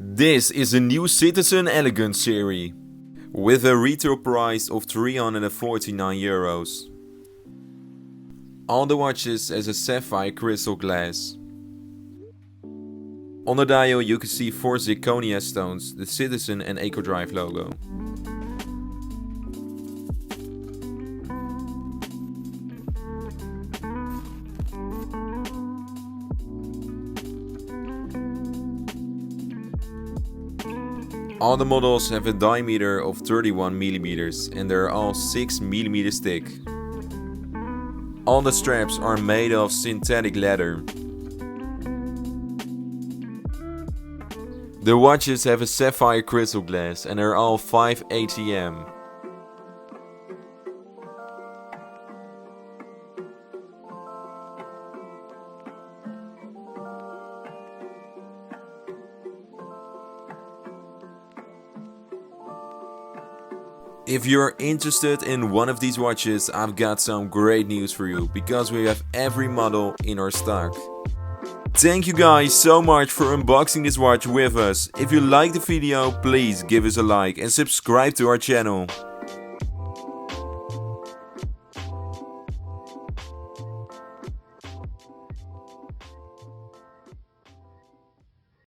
This is a new Citizen Elegance serie with a retail price of €349. All the watches has a sapphire crystal glass. On the dial you can see 4 zirconia stones, the Citizen and EcoDrive logo. All the models have a diameter of 31mm and they are all 6mm thick. All the straps are made of synthetic leather. The watches have a sapphire crystal glass and are all 5 ATM. If you're interested in one of these watches, I've got some great news for you, because we have every model in our stock. Thank you guys so much for unboxing this watch with us. If you liked the video, please give us a like and subscribe to our channel.